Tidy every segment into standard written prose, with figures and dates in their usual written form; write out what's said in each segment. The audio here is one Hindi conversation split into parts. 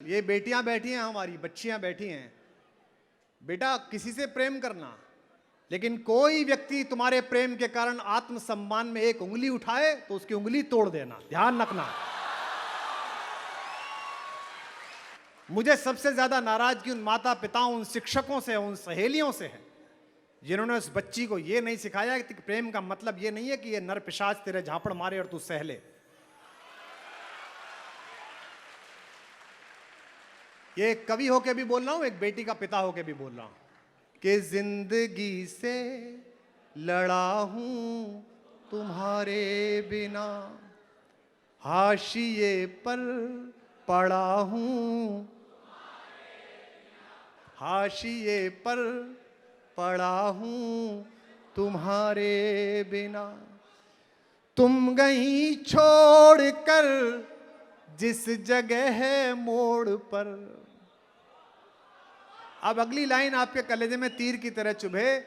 ये बेटियां बैठी हैं, हमारी बच्चियां बैठी हैं। बेटा, किसी से प्रेम करना, लेकिन कोई व्यक्ति तुम्हारे प्रेम के कारण आत्मसम्मान में एक उंगली उठाए तो उसकी उंगली तोड़ देना, ध्यान रखना। मुझे सबसे ज्यादा नाराजगी उन माता पिताओं, उन शिक्षकों से, उन सहेलियों से है जिन्होंने उस बच्ची को यह नहीं सिखाया कि प्रेम का मतलब यह नहीं है कि यह नर पिशाच तेरे झापड़ मारे और तू सह ले। ये एक कवि होके भी बोल रहा हूं, एक बेटी का पिता होके भी बोल रहा हूं कि जिंदगी से लड़ा हूं तुम्हारे बिना, हाशिए पर पड़ा हूं, हाशिए पर पड़ा हूं तुम्हारे बिना। तुम गई छोड़ कर जिस जगह है मोड़ पर। अब अगली लाइन आपके कलेजे में तीर की तरह चुभे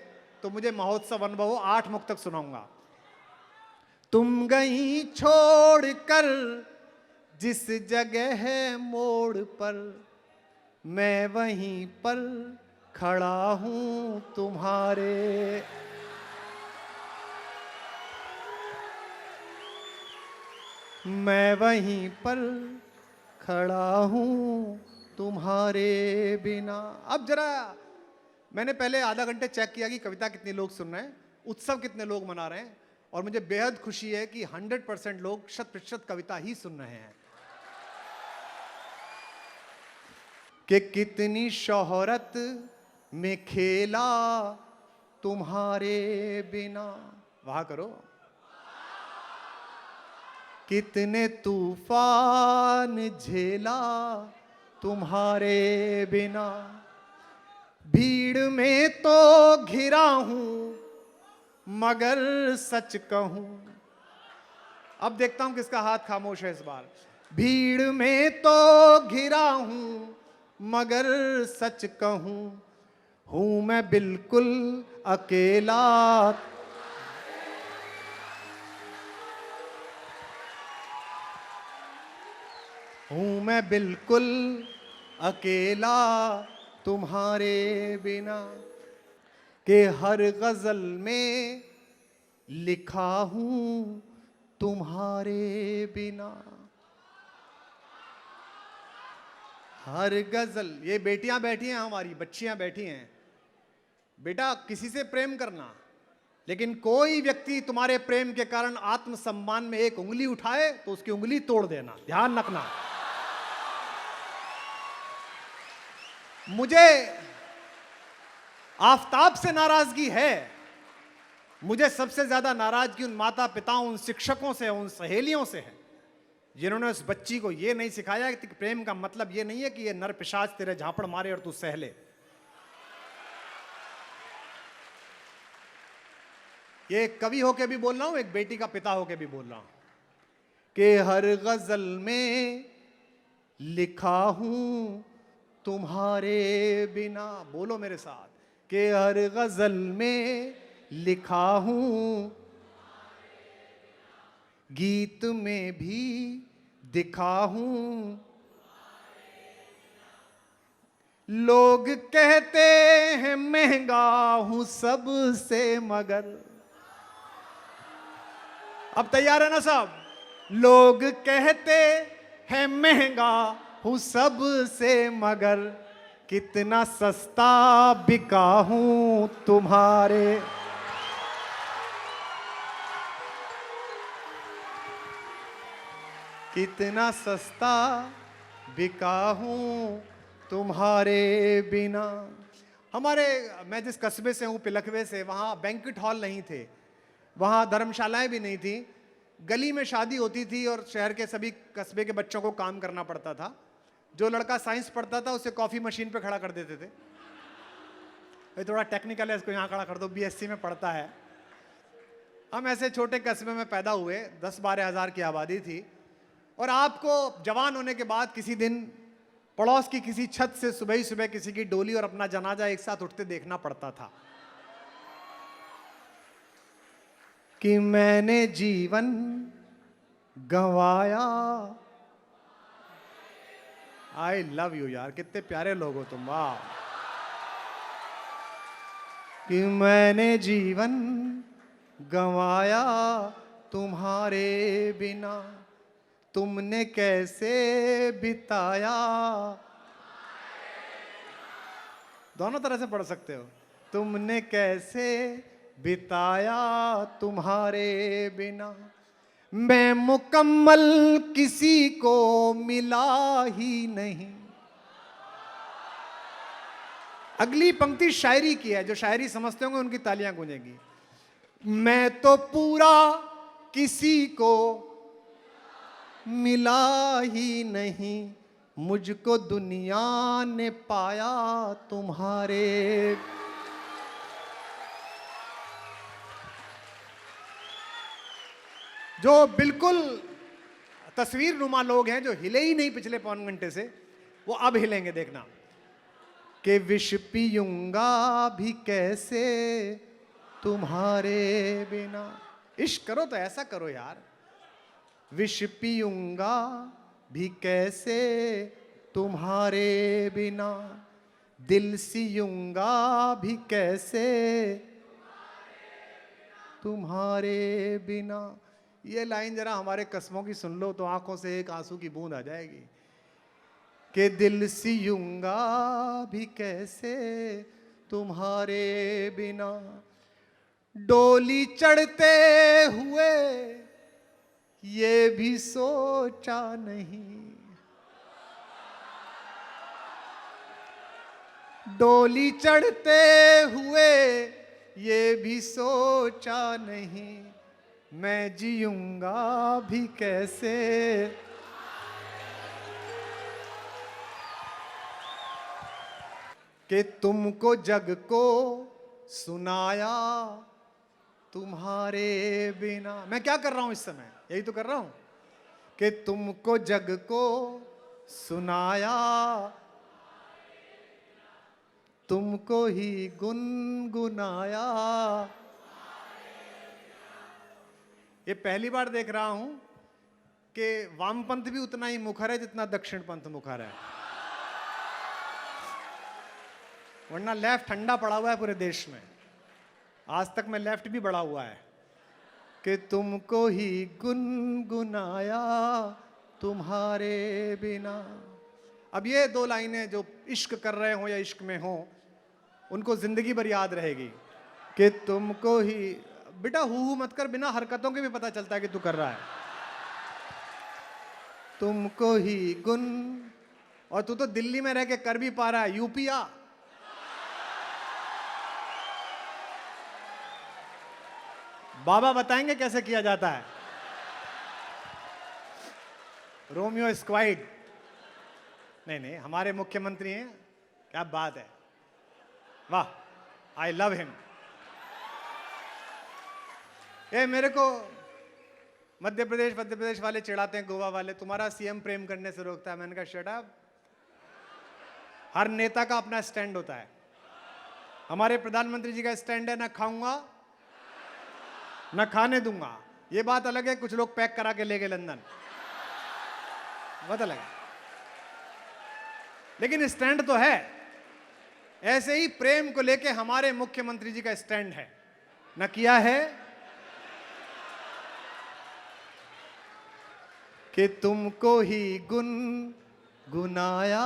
तो मुझे महोत्सव अनुभव हो, 8 मुख तक सुनाऊंगा। तुम गई छोड़ कर जिस जगह है मोड़ पर, मैं वहीं पर खड़ा हूं तुम्हारे। मैं वहीं पर खड़ा हूं तुम्हारे बिना। अब जरा मैंने पहले आधा घंटे चेक किया कि कविता कितने लोग सुन रहे हैं, उत्सव कितने लोग मना रहे हैं, और मुझे बेहद खुशी है कि 100% लोग 100% कविता ही सुन रहे हैं। कि कितनी शोहरत में खेला तुम्हारे बिना, वहां करो। कितने तूफान झेला तुम्हारे बिना, भीड़ में तो घिरा हूं मगर सच कहूं। अब देखता हूं किसका हाथ खामोश है इस बार। भीड़ में तो घिरा हूं मगर सच कहूं, हूं मैं बिल्कुल अकेला। हूं मैं बिल्कुल अकेला तुम्हारे बिना। के हर गजल में लिखा हूं तुम्हारे बिना। हर गजल, ये बेटियां बैठी हैं, हमारी बच्चियां बैठी हैं। बेटा, किसी से प्रेम करना, लेकिन कोई व्यक्ति तुम्हारे प्रेम के कारण आत्मसम्मान में एक उंगली उठाए तो उसकी उंगली तोड़ देना, ध्यान रखना। मुझे आफताब से नाराजगी है, मुझे सबसे ज्यादा नाराजगी उन माता पिताओं, उन शिक्षकों से, उन सहेलियों से है जिन्होंने उस बच्ची को यह नहीं सिखाया कि प्रेम का मतलब यह नहीं है कि यह नर पिशाच तेरे झापड़ मारे और तू सह ले। ये एक कवि होके भी बोल रहा हूं, एक बेटी का पिता होके भी बोल रहा हूं कि हर गजल में लिखा हूं तुम्हारे बिना। बोलो मेरे साथ कि हर गजल में लिखा हूं, गीत में भी दिखा हूं। लोग कहते हैं महंगा हूं सबसे मगर। अब तैयार है ना सब? लोग कहते हैं महंगा हूं सबसे मगर, कितना सस्ता बिका हूं तुम्हारे। कितना सस्ता बिका हूं तुम्हारे बिना। मैं जिस कस्बे से हूं, पिलखवे से, वहां बैंक्वेट हॉल नहीं थे, वहां धर्मशालाएं भी नहीं थी। गली में शादी होती थी और शहर के सभी कस्बे के बच्चों को काम करना पड़ता था। जो लड़का साइंस पढ़ता था उसे कॉफी मशीन पे खड़ा कर देते थे। ये थोड़ा टेक्निकल है, इसको यहां खड़ा कर दो, बीएससी में पढ़ता है। हम ऐसे छोटे कस्बे में पैदा हुए, 10-12 हज़ार की आबादी थी, और आपको जवान होने के बाद किसी दिन पड़ोस की किसी छत से सुबह ही सुबह किसी की डोली और अपना जनाजा एक साथ उठते देखना पड़ता था। कि मैंने जीवन गंवाया आई लव यू यार, कितने प्यारे लोग हो तुम, वाह। कि मैंने जीवन गंवाया तुम्हारे बिना, तुमने कैसे बिताया। दोनों तरह से पढ़ सकते हो। तुमने कैसे बिताया तुम्हारे बिना, मैं मुकम्मल किसी को मिला ही नहीं। अगली पंक्ति शायरी की है, जो शायरी समझते होंगे उनकी तालियां गूंजेंगी। मैं तो पूरा किसी को मिला ही नहीं, मुझको दुनिया ने पाया तुम्हारे। जो बिल्कुल तस्वीर नुमा लोग हैं, जो हिले ही नहीं पिछले पौन घंटे से, वो अब हिलेंगे, देखना। कि विष पीऊंगा भी कैसे तुम्हारे बिना। इश्क करो तो ऐसा करो यार। विष पीऊंगा भी कैसे तुम्हारे बिना, दिल सियूंगा भी कैसे तुम्हारे बिना। ये लाइन जरा हमारे कस्मों की सुन लो तो आंखों से एक आंसू की बूंद आ जाएगी। कि दिल सियूंगा भी कैसे तुम्हारे बिना, डोली चढ़ते हुए ये भी सोचा नहीं, डोली चढ़ते हुए ये भी सोचा नहीं, मैं जीऊंगा भी कैसे। कि तुमको जग को सुनाया तुम्हारे बिना। मैं क्या कर रहा हूं इस समय, यही तो कर रहा हूं। कि तुमको जग को सुनाया, तुमको ही गुनगुनाया। ये पहली बार देख रहा हूं कि वामपंथ भी उतना ही मुखर है जितना दक्षिण पंथ मुखर है, वरना लेफ्ट ठंडा पड़ा हुआ है पूरे देश में। आज तक में लेफ्ट भी बड़ा हुआ है। कि तुमको ही गुनगुनाया तुम्हारे बिना। अब ये दो लाइनें जो इश्क कर रहे हो या इश्क में हो, उनको जिंदगी भर याद रहेगी। कि तुमको ही, बेटा हु मत कर, बिना हरकतों के भी पता चलता है कि तू कर रहा है। तुमको ही गुन, और तू तो दिल्ली में रह के कर भी पा रहा है, यूपी आ। बाबा बताएंगे कैसे किया जाता है। रोमियो स्क्वाइड, नहीं नहीं, हमारे मुख्यमंत्री हैं, क्या बात है, वाह, आई लव हिम। ये मेरे को मध्य प्रदेश वाले चिढ़ाते हैं, गोवा वाले, तुम्हारा सीएम प्रेम करने से रोकता है। मैंने कहा शट अप। हर नेता का अपना स्टैंड होता है। हमारे प्रधानमंत्री जी का स्टैंड है, ना खाऊंगा ना खाने दूंगा। ये बात अलग है, कुछ लोग पैक करा के ले गए लंदन, बात अलग है, लेकिन स्टैंड तो है। ऐसे ही प्रेम को लेके हमारे मुख्यमंत्री जी का स्टैंड है, ना किया है। कि तुमको ही गुनगुनाया।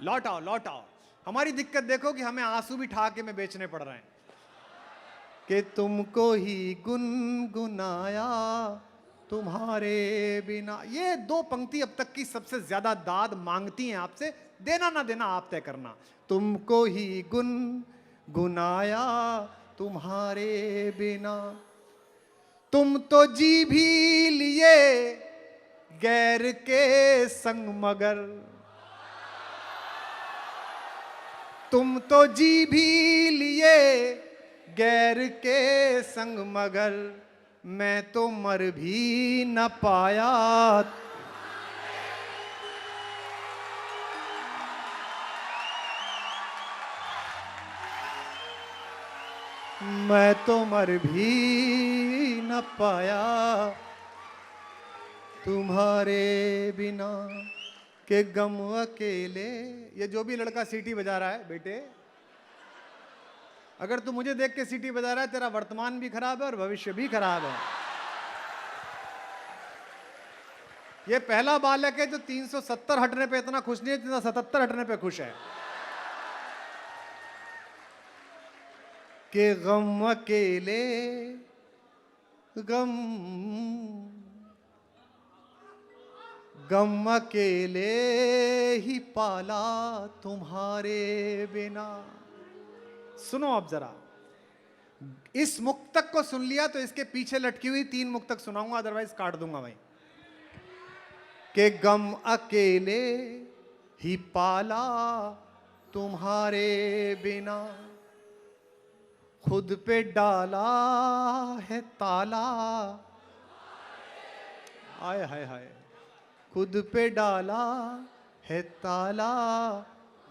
लौट आओ लौट आओ। हमारी दिक्कत देखो कि हमें आंसू भी ठहाके में बेचने पड़ रहे हैं। कि तुमको ही गुनगुनाया तुम्हारे बिना। ये दो पंक्ति अब तक की सबसे ज्यादा दाद मांगती हैं आपसे, देना ना देना आप तय करना। तुमको ही गुनगुनाया तुम्हारे बिना, तुम तो जी भी लिए गैर के संग मगर, तुम तो जी भी लिए गैर के संग मगर, मैं तो मर भी न पाया। मैं तो मर भी न पाया तुम्हारे बिना के गम अकेले। ये जो भी लड़का सीटी बजा रहा है बेटे, अगर तू मुझे देख के सीटी बजा रहा है, तेरा वर्तमान भी खराब है और भविष्य भी खराब है। ये पहला बालक है जो 370 हटने पे इतना खुश नहीं है जितना 77 हटने पे खुश है। कि गम अकेले गम गम अकेले ही पाला तुम्हारे बिना। सुनो अब जरा, इस मुक्तक को सुन लिया तो इसके पीछे लटकी हुई 3 मुक्तक सुनाऊंगा, अदरवाइज काट दूंगा भाई। कि गम अकेले ही पाला तुम्हारे बिना, खुद पे डाला है ताला। आय हाय हाय, खुद पे डाला है ताला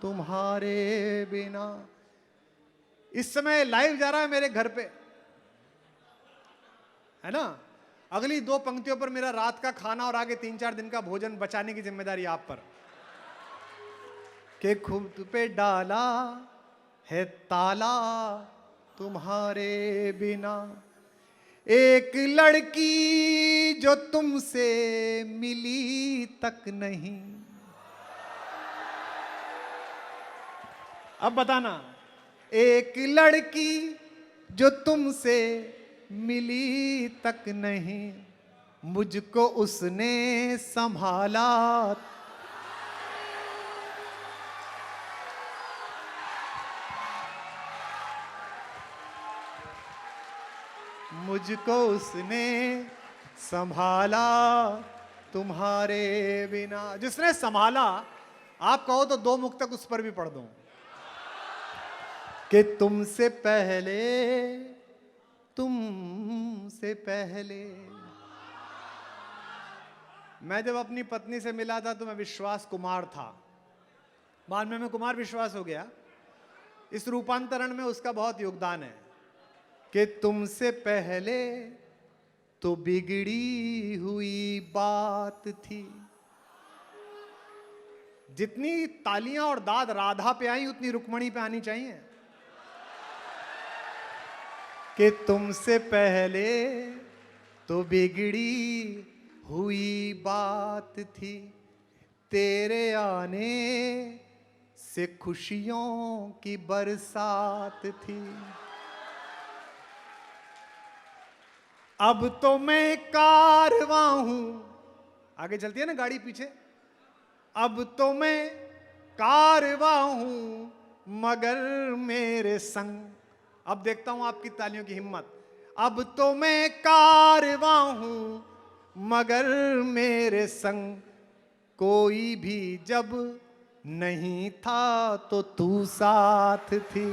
तुम्हारे बिना। इस समय लाइव जा रहा है मेरे घर पे, है ना। अगली 2 पंक्तियों पर मेरा रात का खाना और आगे 3-4 दिन का भोजन बचाने की जिम्मेदारी आप पर। कि खुद पे डाला है ताला तुम्हारे बिना, एक लड़की जो तुमसे मिली तक नहीं। अब बताना, एक लड़की जो तुमसे मिली तक नहीं, मुझको उसने संभाला। मुझको उसने संभाला तुम्हारे बिना। जिसने संभाला, आप कहो तो 2 मुक्तक उस पर भी पढ़ दूं। कि तुमसे पहले मैं जब अपनी पत्नी से मिला था तो मैं विश्वास कुमार था, बाद में मैं कुमार विश्वास हो गया। इस रूपांतरण में उसका बहुत योगदान है। कि तुमसे पहले तो बिगड़ी हुई बात थी। जितनी तालियां और दाद राधा पे आई उतनी रुक्मणी पे आनी चाहिए। कि तुमसे पहले तो बिगड़ी हुई बात थी, तेरे आने से खुशियों की बरसात थी। अब तो मैं कारवां हूं, आगे चलती है ना गाड़ी पीछे। अब तो मैं कारवां हूं मगर मेरे संग, अब देखता हूं आपकी तालियों की हिम्मत। अब तो मैं कारवां हूं मगर मेरे संग, कोई भी जब नहीं था तो तू साथ थी।